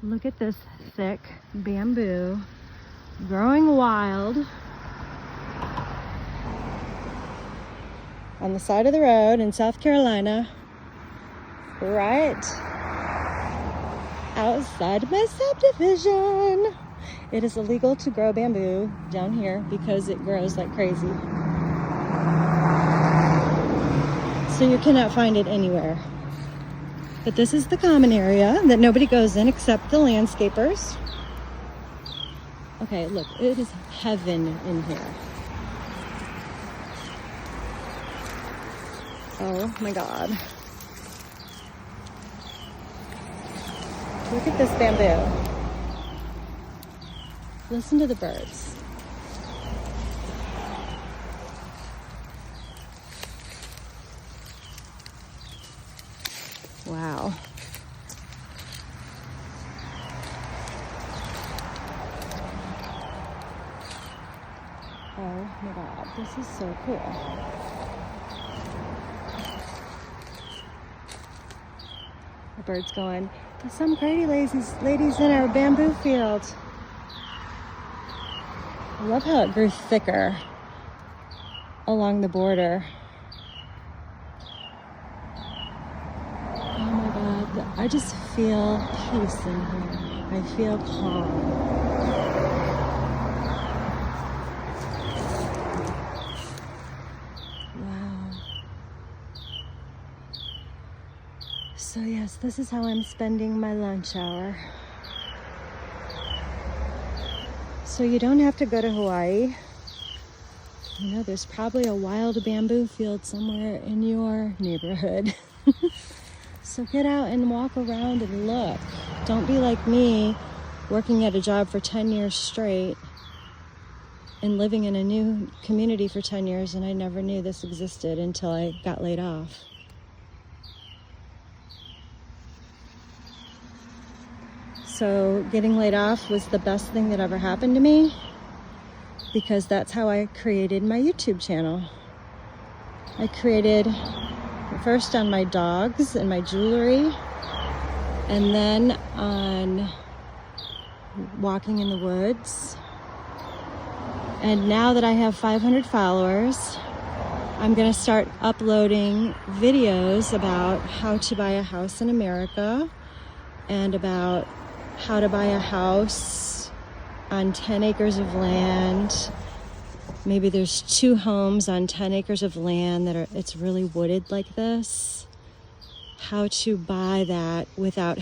Look at this thick bamboo growing wild on the side of the road in South Carolina, right outside my subdivision. It is illegal to grow bamboo down here because it grows like crazy. So you cannot find it anywhere. But this is the common area that nobody goes in except the landscapers. Okay, look, it is heaven in here. Oh my God. Look at this bamboo. Listen to the birds. Wow. Oh my God, this is so cool. The bird's going, there's some pretty ladies in our bamboo field. I love how it grew thicker along the border. Oh my God, I just feel peace in here. I feel calm. Wow. So yes, this is how I'm spending my lunch hour. So you don't have to go to Hawaii. You know, there's probably a wild bamboo field somewhere in your neighborhood. So get out and walk around and look. Don't be like me, working at a job for 10 years straight and living in a new community for 10 years, and I never knew this existed until I got laid off. So getting laid off was the best thing that ever happened to me, because that's how I created my YouTube channel. I created first on my dogs and my jewelry, and then on walking in the woods. And now that I have 500 followers, I'm gonna start uploading videos about how to buy a house in America and about how to buy a house on 10 acres of land. Maybe there's 2 homes on 10 acres of land that it's really wooded like this. How to buy that without